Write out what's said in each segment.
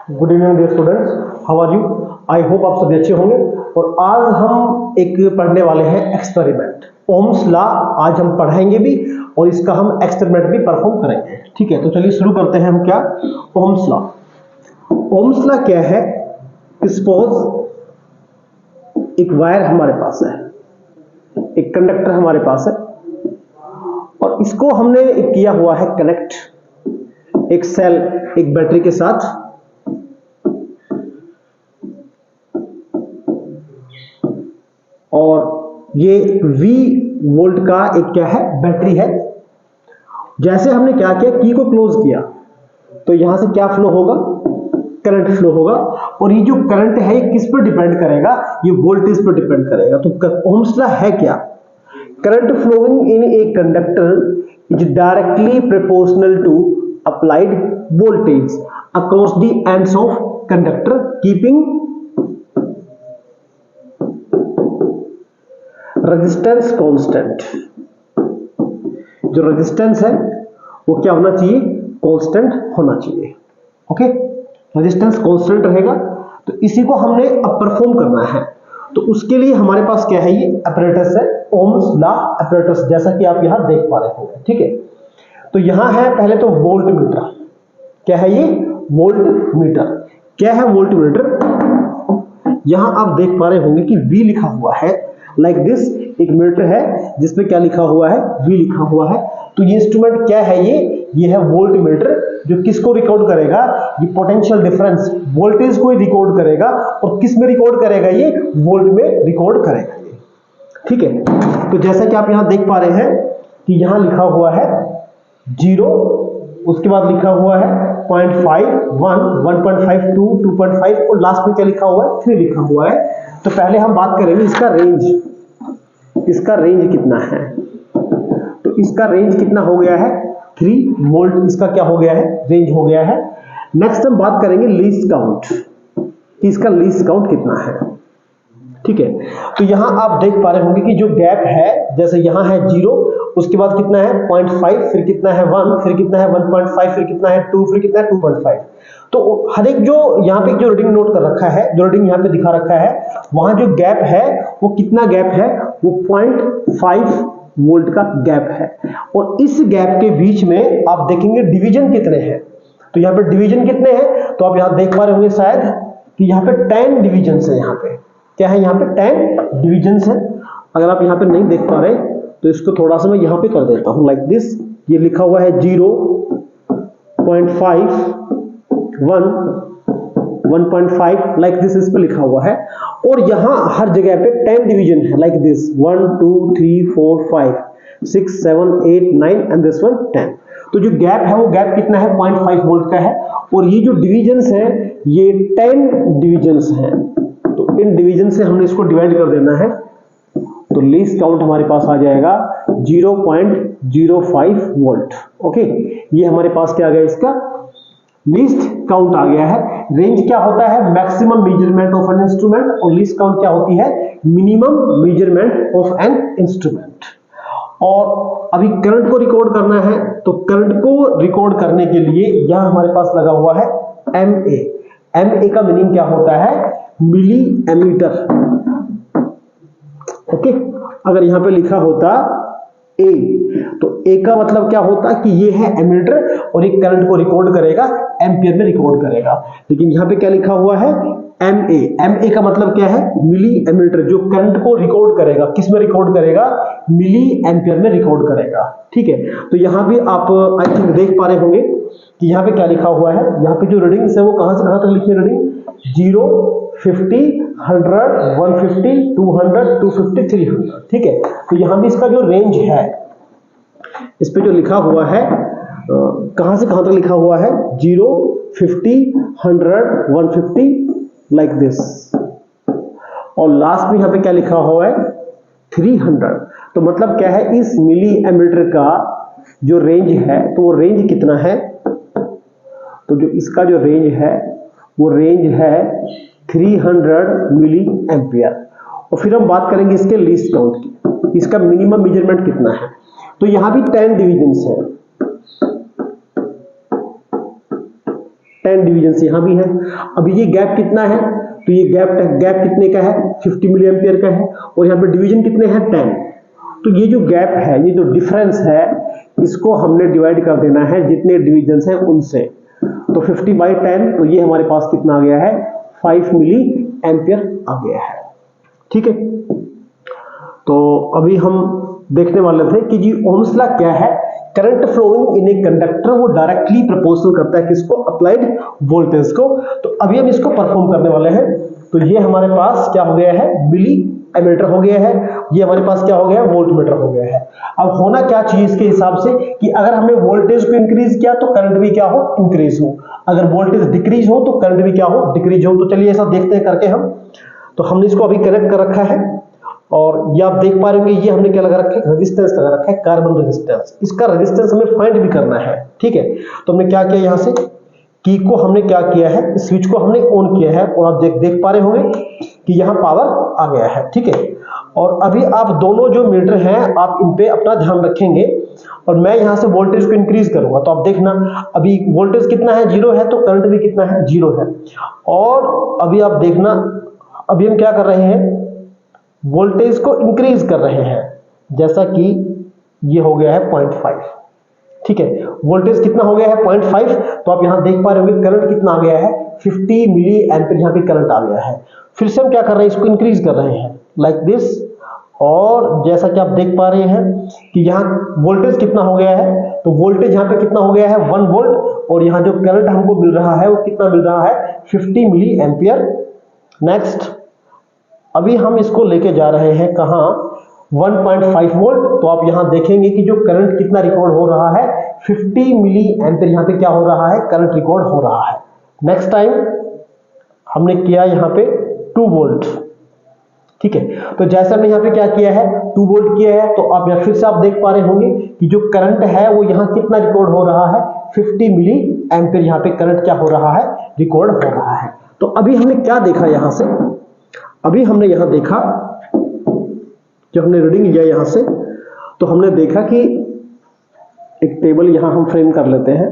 Good evening dear students, how are you? I hope आप सभी अच्छे होंगे। और आज हम एक पढ़ने वाले हैं एक्सपेरिमेंट, ओम्स लॉ। आज हम पढ़ाएंगे भी और इसका हम एक्सपेरिमेंट भी परफॉर्म करेंगे। ठीक है, तो चलिए शुरू करते हैं हम। क्या ओम्स लॉ? ओम्स लॉ क्या है? सपोज एक वायर हमारे पास है, एक कंडक्टर हमारे पास है और इसको हमने किया हुआ है कनेक्ट एक सेल, एक बैटरी के साथ। और ये V वोल्ट का एक क्या है, बैटरी है। जैसे हमने क्या किया, की को क्लोज किया तो यहां से क्या फ्लो होगा, करंट फ्लो होगा। और ये जो करंट है ये किस पर डिपेंड करेगा, ये वोल्टेज पर डिपेंड करेगा। तो ओम्स लॉ है क्या? Current flowing in a conductor is directly proportional to applied voltage across the ends of conductor keeping resistance constant. जो रेजिस्टेंस है वो क्या होना चाहिए, कांस्टेंट होना चाहिए। ओके, रेजिस्टेंस कांस्टेंट रहेगा। तो इसी को हमने अब परफॉर्म करना है। तो उसके लिए हमारे पास क्या है, ये apparatus है, ओम्स लॉ apparatus, जैसा कि आप यहां देख पा रहे होंगे। ठीक है, तो यहां है पहले तो वोल्ट मीटर। क्या है ये? Volt meter. क्या है वोल्ट मीटर? यहां आप देख पा रहे होंगे कि V लिखा हुआ है, लाइक दिस। एक मीटर है जिसपे क्या लिखा हुआ है, V लिखा हुआ है। तो ये इंस्ट्रूमेंट क्या है, ये है वोल्ट मीटर, जो किसको रिकॉर्ड करेगा, ये पोटेंशियल डिफरेंस वोल्टेज को रिकॉर्ड करेगा। और किस में रिकॉर्ड करेगा, ये वोल्ट में रिकॉर्ड करेगा ये। ठीक है, तो जैसा कि आप यहां देख पा रहे हैं कि यहां लिखा हुआ है 0, उसके बाद लिखा हुआ है 0.5, 1, 1.5, 2, 2.5 और लास्ट में क्या लिखा हुआ है, 3 लिखा हुआ है। तो पहले हम बात करेंगे इसका रेंज। इसका रेंज कितना है? तो इसका रेंज कितना हो गया है, 3 वोल्ट इसका क्या हो गया है, रेंज हो गया है। नेक्स्ट हम बात करेंगे लीस्ट काउंट, कि इसका लीस्ट काउंट कितना है। ठीक है, तो यहां आप देख पा रहे होंगे कि जो गैप है, जैसे यहां है 0, उसके बाद कितना है 0.5, फिर कितना है 1, फिर कितना है 1.5, फिर कितना है 2, फिर कितना है 2.5। तो हर एक जो यहाँ पे जो रीडिंग नोट कर रखा है, जो रीडिंग यहाँ पे दिखा रखा है, वहां जो गैप है वो कितना गैप है, वो 0.5 वोल्ट का गैप है। और इस गैप के बीच में आप देखेंगे डिवीजन कितने हैं। तो यहाँ पे डिवीजन कितने हैं, तो आप यहाँ देख पा रहे होंगे शायद कि यहाँ पे 10 डिवीजन है। यहाँ पे क्या है, यहाँ पे 10 डिवीजन है। अगर आप यहाँ पे नहीं देख पा रहे तो इसको थोड़ा सा मैं यहाँ पे कर देता हूँ, लाइक दिस। ये लिखा हुआ है 0, 0.5, 1, 1.5, लाइक दिस इस पे लिखा हुआ है। और यहां हर जगह पे 10 डिवीजन है, like this 1, 2, 3, 4, 5, 6, 7, 8, 9 and this one 10। तो जो गैप है वो गैप कितना है, 0.5 वोल्ट का है। और ये जो डिवीजन्स हैं ये 10 डिवीजन्स हैं। तो इन डिवीजन से हमने इसको डिवाइड कर देना है। तो लीस्ट काउंट हमारे पास आ जाएगा 0.05 वोल्ट। ओके, ये हमारे पास क्या आ गया, इसका लीस्ट काउंट आ गया है। रेंज क्या होता है, maximum measurement of an instrument. और लीस्ट काउंट क्या होती है, minimum measurement of an instrument. और अभी करंट को रिकॉर्ड करना है, तो करंट को रिकॉर्ड करने के लिए यहां हमारे पास लगा हुआ है MA। MA का मीनिंग क्या होता है, मिली एमीटर। ओके, अगर यहां पे लिखा होता A, तो A का मतलब क्या होता है कि ये है एमीटर और ये करंट को रिकॉर्ड करेगा, एम्पियर में रिकॉर्ड करेगा। लेकिन यहां पे क्या लिखा हुआ है, MA। MA का मतलब क्या है, मिली एमीटर, जो करंट को रिकॉर्ड करेगा। किस में रिकॉर्ड करेगा, मिली एम्पियर में रिकॉर्ड करेगा। ठीक है, तो यहां भी आप आई थिंक देख पा रहे होंगे कि यहाँ पे क्या लिखा हुआ है। यहाँ पे जो रीडिंग्स है वो कहां से कहां तक लिखी है, रीडिंग 0, 50, 100, 150, 200, 250, 300। ठीक है, तो यहां भी इसका जो रेंज है, इस पे जो लिखा हुआ है, कहां से कहां तक लिखा हुआ है, 0, 50, 100, 150, लाइक दिस। और लास्ट में यहां पे क्या लिखा हुआ है, 300। तो मतलब क्या है, इस मिली एमीटर का जो रेंज है, तो वो रेंज कितना है, तो जो इसका जो रेंज है वो रेंज है 300 मिली एम्पियर। और फिर हम बात करेंगे इसके लीस्ट काउंट की, इसका मिनिमम मेजरमेंट कितना है। तो यहां भी 10 डिवीजन है, 10 10 डिविजन यहाँ भी है। अभी ये गैप कितना है, तो ये गैप कितने का है, 50 मिली एम्पियर का है, और यहाँ पे डिवीजन कितने हैं, 10। तो ये जो गैप है, ये जो डिफरेंस है, इसको हमने डिवाइड कर देना है जितने डिविजन हैं उनसे। तो 50/10, तो ये हमारे पास कितना आ गया है, 5 मिली एम्पियर आ गया है। ठीक है, तो अभी हम देखने वाले थे कि जी ओम्स लॉ क्या है। Current flowing in a conductor वो डायरेक्टली प्रोपोर्शनल करता है किसको, अप्लाइड वोल्टेज को। तो अभी हम इसको परफॉर्म करने वाले हैं। तो ये हमारे पास क्या हो गया है, मिली एमीटर हो गया है, ये हमारे पास क्या हो गया है, वोल्ट मीटर हो गया है। अब होना क्या चाहिए इसके हिसाब से कि अगर हमने वोल्टेज को इंक्रीज किया तो करंट भी क्या हो, इंक्रीज हो, अगर वोल्टेज डिक्रीज हो तो करंट भी क्या हो, डिक्रीज हो। तो चलिए ऐसा देखते हैं करके हम। तो हमने इसको अभी कनेक्ट कर रखा है, और ये आप देख पा रहे होंगे, ये हमने क्या लगा रखा है, रेजिस्टेंस लगा रखा है, कार्बन रेजिस्टेंस। इसका रेजिस्टेंस हमें फाइंड भी करना है। ठीक है, तो हमने क्या किया, यहां से की को हमने क्या किया है, स्विच को हमने ऑन किया है, और आप देख पा रहे होंगे कि यहां पावर आ गया है। ठीक है, और अभी आप दोनों जो मीटर हैं आप इन पे अपना ध्यान रखेंगे, और मैं यहां से वोल्टेज को इंक्रीज करूंगा। तो आप देखना, अभी वोल्टेज कितना है, 0 है, तो करंट भी कितना है, 0 है। और अभी आप देखना, अभी हम क्या कर रहे हैं, वोल्टेज को इंक्रीज कर रहे हैं, जैसा कि ये हो गया है 0.5। ठीक है, वोल्टेज कितना हो गया है, 0.5। तो आप यहां देख पा रहे होंगे करंट कितना आ गया है, 50 मिली एम्पीयर यहां पे करंट आ गया है। फिर से हम क्या कर रहे हैं, इसको इंक्रीज कर रहे हैं लाइक दिस, और जैसा कि आप देख पा रहे हैं कि यहाँ वोल्टेज कितना हो गया है, तो वोल्टेज यहाँ पे कितना हो गया है, 1 वोल्ट, और यहाँ जो करंट हमको मिल रहा है वो कितना मिल रहा है, 50 मिली एम्पीयर। नेक्स्ट, अभी हम इसको लेके जा रहे हैं कहां, 1.5 वोल्ट। तो आप यहां देखेंगे कि जो करंट कितना रिकॉर्ड हो रहा है, 50 मिली एम्पीयर यहां पे क्या हो रहा है, करंट रिकॉर्ड हो रहा है। नेक्स्ट टाइम हमने किया यहां पे 2 वोल्ट। ठीक है, तो जैसे हमने यहाँ पे क्या किया है, 2 वोल्ट किया है, तो आप यहाँ फिर से आप देख पा रहे होंगे कि जो करंट है वो यहाँ कितना रिकॉर्ड हो रहा है, 50 मिली एम्पीयर यहाँ पे करंट क्या हो रहा है, रिकॉर्ड हो रहा है। तो अभी हमने क्या देखा यहां से, अभी हमने यहां देखा, जब हमने रीडिंग लिया यहां से, तो हमने देखा कि एक टेबल यहां हम फ्रेम कर लेते हैं।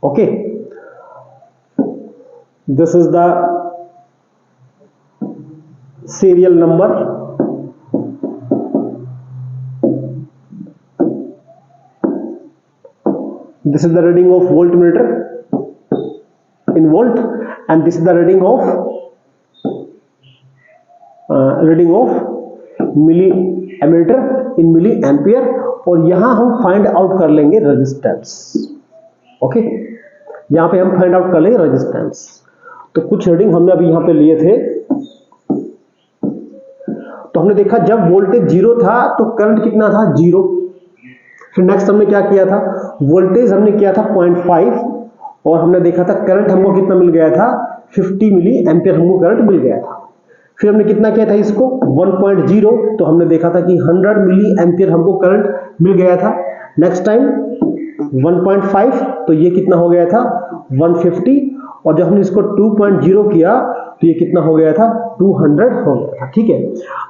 Okay, this is the serial number, this is the reading of voltmeter in volt, and this is the reading of milliammeter in milliampere, और यहां हम फाइंड आउट कर लेंगे रेजिस्टेंस। ओके, यहां पे हम फाइंड आउट कर लेंगे रेजिस्टेंस। तो कुछ रीडिंग हमने अभी यहां पे लिए थे। तो हमने देखा जब वोल्टेज 0 था तो करंट कितना था, 0। फिर नेक्स्ट हमने क्या किया था, वोल्टेज हमने किया था 0.5, और हमने देखा था करंट हमको कितना मिल गया था, 50 मिली एम्पीयर हमको करंट मिल गया था। फिर हमने कितना किया था इसको, 1.0, तो हमने देखा था कि 100 मिली एम्पीयर हमको करंट मिल गया था। नेक्स्ट टाइम 1.5, तो ये कितना हो गया था, 150, और जब हमने इसको 2.0 किया तो ये कितना हो गया था, 200 हो गया था। ठीक है,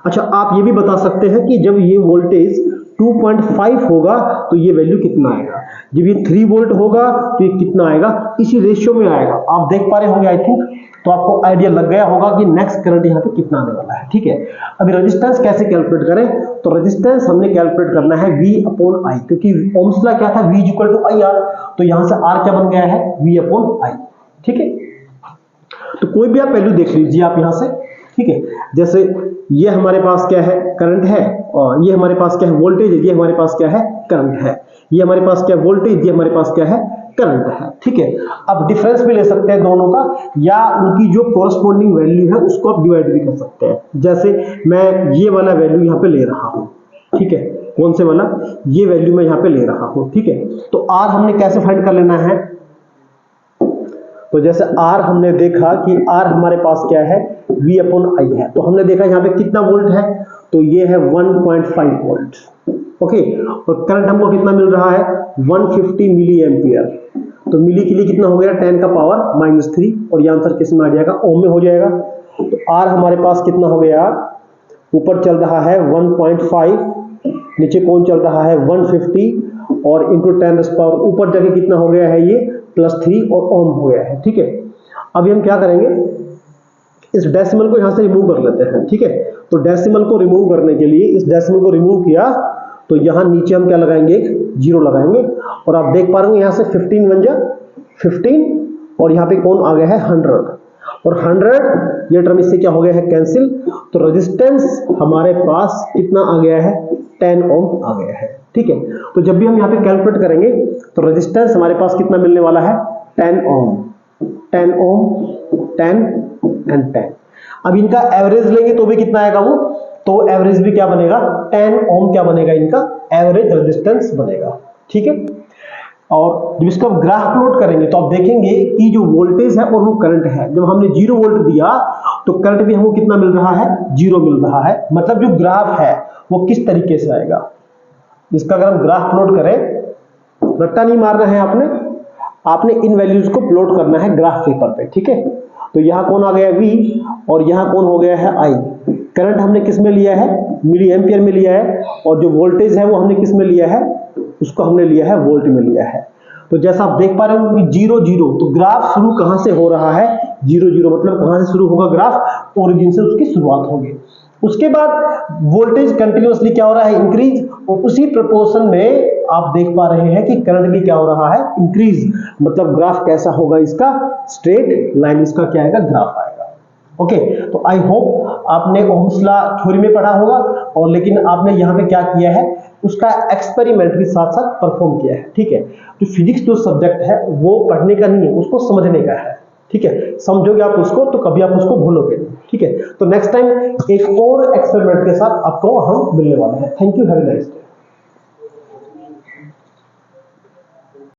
अच्छा आप ये भी बता सकते हैं कि जब ये वोल्टेज 2.5 होगा तो ये वैल्यू कितना आएगा, जब ये 3 वोल्ट होगा तो ये कितना आएगा, इसी रेशियो में आएगा। आप देख पा रहे होंगे आई थिंक, तो आपको आइडिया लग गया होगा कि नेक्स्ट करंट यहाँ पे कितना आने वाला है। ठीक है, अभी रेजिस्टेंस कैसे कैलकुलेट करें, तो रेजिस्टेंस हमने कैलकुलेट करना है V/I, क्योंकि ओम्स लॉ क्या था, V = IR, तो यहां से R क्या बन गया है, V/I। ठीक है, तो कोई भी आप वैल्यू देख लीजिए आप यहां से। ठीक है, जैसे ये हमारे पास क्या है, करंट है, और ये हमारे पास क्या है, वोल्टेज है, ये हमारे पास क्या है, करंट है, ये हमारे पास क्या है, वोल्टेज, ये हमारे पास क्या है, करंट है। ठीक है, अब डिफरेंस भी ले सकते हैं दोनों का, या उनकी जो कोरस्पॉन्डिंग वैल्यू है उसको आप डिवाइड भी कर सकते हैं। जैसे मैं ये वाला वैल्यू यहाँ पे ले रहा हूँ। ठीक है, कौन से वाला, ये वैल्यू मैं यहाँ पे ले रहा हूँ। ठीक है, तो R हमने कैसे फाइंड कर लेना है, तो जैसे R हमने देखा कि R हमारे पास क्या है, V/I है, तो हमने देखा यहाँ पे कितना वोल्ट है, तो ये है 1.5 वोल्ट। ओके, और करंट हमको कितना मिल रहा है, 150 मिली एम्पीयर, तो मिली के लिए कितना हो गया, 10 का पावर -3, और ये आंसर किस में आ जाएगा, ओम में हो जाएगा। तो R हमारे पास कितना हो गया, ऊपर चल रहा है 1.5, नीचे कौन चल रहा है 150, और इंटू 10 पावर ऊपर जाके कितना हो गया है, ये +3 और ओम हो गया है। ठीक है, अभी हम क्या करेंगे, इस डेसिमल को यहां से रिमूव कर लेते हैं। ठीक है, तो डेसिमल को रिमूव करने के लिए इस डेसिमल को रिमूव किया तो यहां नीचे हम क्या लगाएंगे, एक 0 लगाएंगे और आप देख पा रहे हो यहां से 15 बन जा 15 और यहां पे कौन आ गया है 100 और 100 ये टर्म इससे क्या हो गया है कैंसिल। तो रेजिस्टेंस हमारे पास कितना आ गया है 10 ओम आ गया है। ठीक है, तो जब भी हम यहां पे कैलकुलेट करेंगे तो रेजिस्टेंस हमारे पास कितना मिलने वाला है 10 ओम 10 ओम 10 एंड 10। अब इनका एवरेज लेंगे तो भी कितना आएगा वो, तो एवरेज भी क्या बनेगा 10 ओम क्या बनेगा इनका एवरेज रेजिस्टेंस बनेगा। ठीक है, और जब इसका ग्राफ प्लॉट करेंगे तो आप देखेंगे कि जो वोल्टेज है और वो करंट है, जब हमने 0 वोल्ट दिया तो करंट भी हमको कितना मिल रहा है 0 मिल रहा है। मतलब जो ग्राफ है वो किस तरीके से आएगा, इसका अगर हम ग्राफ प्लॉट करें, रट्टा नहीं मारना है आपने इन वैल्यूज को प्लॉट करना है ग्राफ पेपर पे। ठीक है, तो यहां कौन आ गया V और यहां कौन हो गया है I। करंट हमने किस में लिया है मिली एम्पियर में लिया है और जो वोल्टेज है वो हमने किस में लिया है, उसको हमने लिया है वोल्ट में लिया है। तो जैसा आप देख पा रहे हो कि 0 0, तो ग्राफ शुरू कहां से हो रहा है 0 0, मतलब कहां से शुरू होगा ग्राफ, ओरिजिन से उसकी शुरुआत होगी। उसके बाद वोल्टेज कंटिन्यूअसली क्या हो रहा है इंक्रीज और उसी प्रोपोर्शन में आप देख पा रहे हैं कि करंट भी क्या हो रहा है इंक्रीज। मतलब ग्राफ कैसा होगा इसका स्ट्रेट लाइन, इसका क्या आएगा ग्राफ आएगा। ओके, तो आई होप आपने ओम्स लॉ थ्योरी में पढ़ा होगा और लेकिन आपने यहाँ पे क्या किया है उसका एक्सपेरिमेंट भी साथ साथ परफॉर्म किया है। ठीक है, तो फिजिक्स जो सब्जेक्ट है वो पढ़ने का नहीं है, उसको समझने का है। ठीक है, समझोगे आप उसको तो कभी आप उसको भूलोगे नहीं। ठीक है, तो नेक्स्ट टाइम एक और एक्सपेरिमेंट के साथ आपको हम मिलने वाले हैं। Thank you, have a nice day.